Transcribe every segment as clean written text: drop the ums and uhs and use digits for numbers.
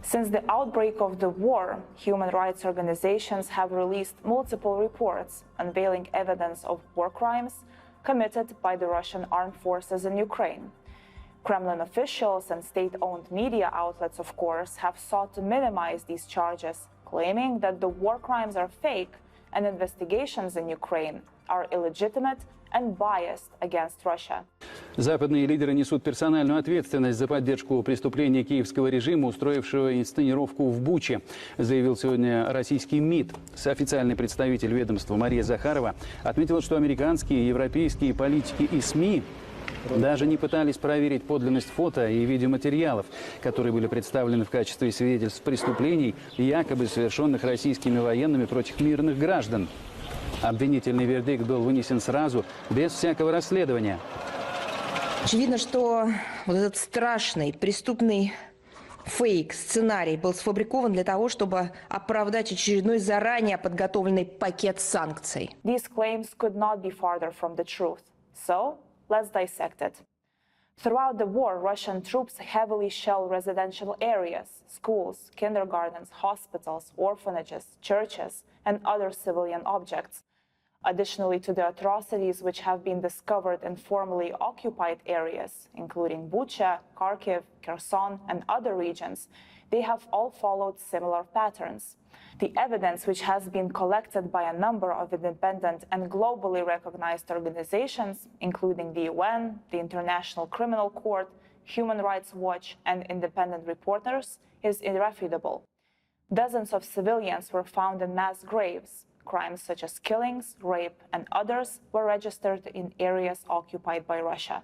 Since the outbreak of the war, human rights organizations have released multiple reports unveiling evidence of war crimes committed by the Russian armed forces in Ukraine. Kremlin officials and state-owned media outlets, of course, have sought to minimize these charges, claiming that the war crimes are fake and investigations in Ukraine are illegitimate and biased against Russia. Западные лидеры несут персональную ответственность за поддержку преступлений киевского режима, устроившего инсценировку в Буче, заявил сегодня российский МИД. Официальный представитель ведомства Мария Захарова отметила, что американские, европейские политики и СМИ даже не пытались проверить подлинность фото и видеоматериалов, которые были представлены в качестве свидетельств преступлений, якобы совершенных российскими военными против мирных граждан. Обвинительный вердикт был вынесен сразу, без всякого расследования. Очевидно, что вот этот страшный преступный фейк, сценарий был сфабрикован для того, чтобы оправдать очередной заранее подготовленный пакет санкций. These claims could not be farther from the truth. So, let's dissect it. Throughout the war, Russian troops heavily shell residential areas, schools, kindergartens, hospitals, orphanages, churches, and other civilian objects. Additionally to the atrocities which have been discovered in formerly occupied areas, including Bucha, Kharkiv, Kherson, and other regions, they have all followed similar patterns. The evidence which has been collected by a number of independent and globally recognized organizations, including the UN, the International Criminal Court, Human Rights Watch, and independent reporters, is irrefutable. Dozens of civilians were found in mass graves. Crimes such as killings, rape, and others were registered in areas occupied by Russia.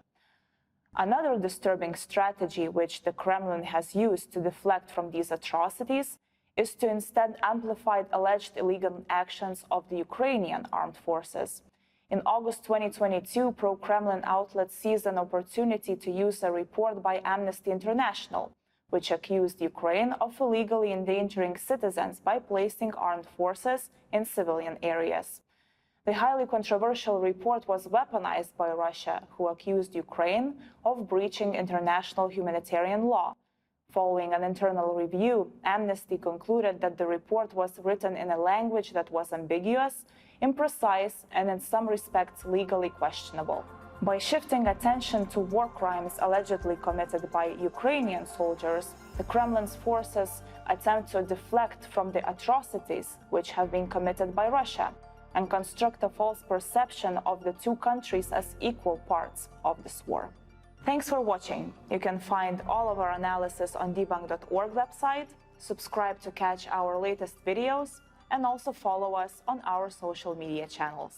Another disturbing strategy which the Kremlin has used to deflect from these atrocities is to instead amplify alleged illegal actions of the Ukrainian armed forces. In August 2022, pro-Kremlin outlets seized an opportunity to use a report by Amnesty International, which accused Ukraine of illegally endangering citizens by placing armed forces in civilian areas. The highly controversial report was weaponized by Russia, who accused Ukraine of breaching international humanitarian law. Following an internal review, Amnesty concluded that the report was written in a language that was ambiguous, imprecise, and in some respects legally questionable. By shifting attention to war crimes allegedly committed by Ukrainian soldiers, the Kremlin's forces attempt to deflect from the atrocities which have been committed by Russia and construct a false perception of the two countries as equal parts of this war. Thanks for watching. You can find all of our analysis on debunk.org website, subscribe to catch our latest videos, and also follow us on our social media channels.